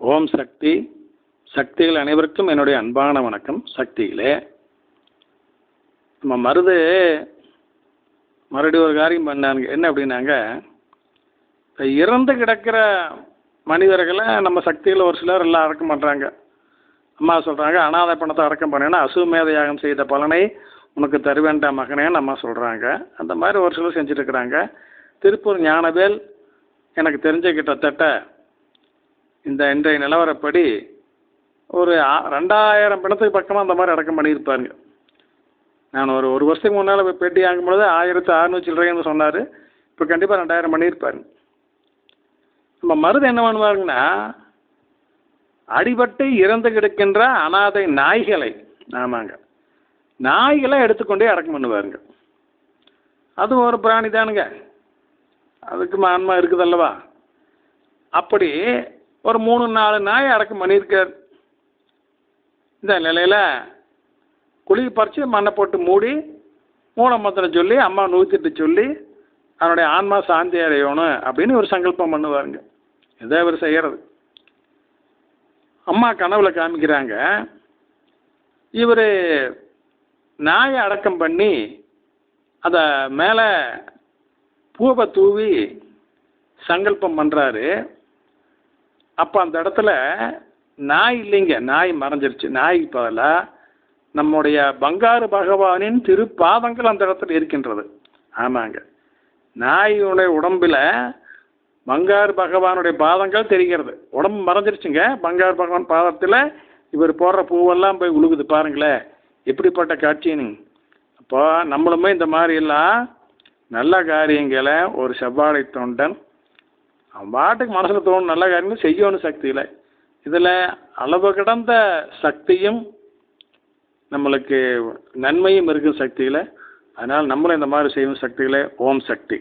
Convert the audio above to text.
ஓம் சக்தி. சக்திகள் அனைவருக்கும் என்னுடைய அன்பான வணக்கம். சக்திகளே, நம்ம மறுபடியும் ஒரு காரியம் பண்ணாங்க. என்ன அப்படின்னாங்க, இறந்து கிடக்கிற மனிதர்களை நம்ம சக்தியில் ஒரு சிலர் எல்லாம் அடக்கம் பண்ணுறாங்க. அம்மா சொல்கிறாங்க, அனாதை பணத்தை அடக்கம் பண்ணேன்னா அசுவமேத யாகம் செய்த பலனை உனக்கு தருவேண்டா மகனேன்னு அம்மா சொல்கிறாங்க. அந்த மாதிரி ஒரு சிலர் செஞ்சுட்டு இருக்கிறாங்க. திருப்பூர் ஞானவேல் எனக்கு தெரிஞ்ச கிட்டத்தட்ட இந்த இன்றைய நிலவரப்படி ஒரு 2000 பிணத்துக்கு பக்கமாக அந்த மாதிரி அடக்கம் பண்ணியிருப்பாருங்க. நான் ஒரு வருஷத்துக்கு முன்னால் பேட்டி ஆகும்பொழுது 1600 சில்லறைன்னு சொன்னார். இப்போ கண்டிப்பாக 2000 பண்ணியிருப்பாருங்க. நம்ம மருது என்ன பண்ணுவாருங்கன்னா, அடிபட்டு இறந்து கிடக்கின்ற அனாதை நாய்களை, ஆமாங்க, நாய்களை எடுத்துக்கொண்டே அடக்கம் பண்ணுவாருங்க. அது ஒரு பிராணி தானுங்க, அதுக்கு ஆன்மா இருக்குது அல்லவா. அப்படி ஒரு 3-4 நாயை அடக்கம் பண்ணியிருக்கார். இந்த நிலையில் குழி பறித்து மண்ணை போட்டு மூடி மூல மந்திரம் சொல்லி அம்மா 108 சொல்லி அவனுடைய ஆன்மா சாந்தி அடையணும் அப்படின்னு ஒரு சங்கல்பம் பண்ணுவாருங்க. இதை அவர் செய்கிறது. அம்மா கனவுல காமிக்கிறாங்க, இவர் நாயை அடக்கம் பண்ணி அதை மேலே பூவை தூவி சங்கல்பம் பண்ணுறாரு. அப்போ அந்த இடத்துல நாய் இல்லைங்க, நாய் மறைஞ்சிருச்சு. நாய்க்கு பதிலாக நம்முடைய பங்காரு பகவானின் திருப்பாதங்கள் அந்த இடத்துல இருக்கின்றது. ஆமாங்க, நாயுடைய உடம்பில் பங்காரு பகவானுடைய பாதங்கள் தெரிகிறது. உடம்பு மறைஞ்சிருச்சுங்க. பங்காரு பகவான் பாதத்தில் இவர் போடுற பூவெல்லாம் போய் உழுகுது. பாருங்களேன் எப்படிப்பட்ட காட்சின்னு. அப்போ நம்மளுமே இந்த மாதிரிலாம் நல்ல காரியங்களை ஒரு செவ்வாழை தொண்டன் அவன் பாட்டுக்கு மனசில் தோணும் நல்ல காரியங்கள் செய்யணும் சக்தியில். இதில் அளவு கடந்த சக்தியும் நம்மளுக்கு நன்மையும் இருக்கும் சக்தியில். அதனால் நம்மளும் இந்த மாதிரி செய்யும் சக்திகளை. ஓம் சக்தி.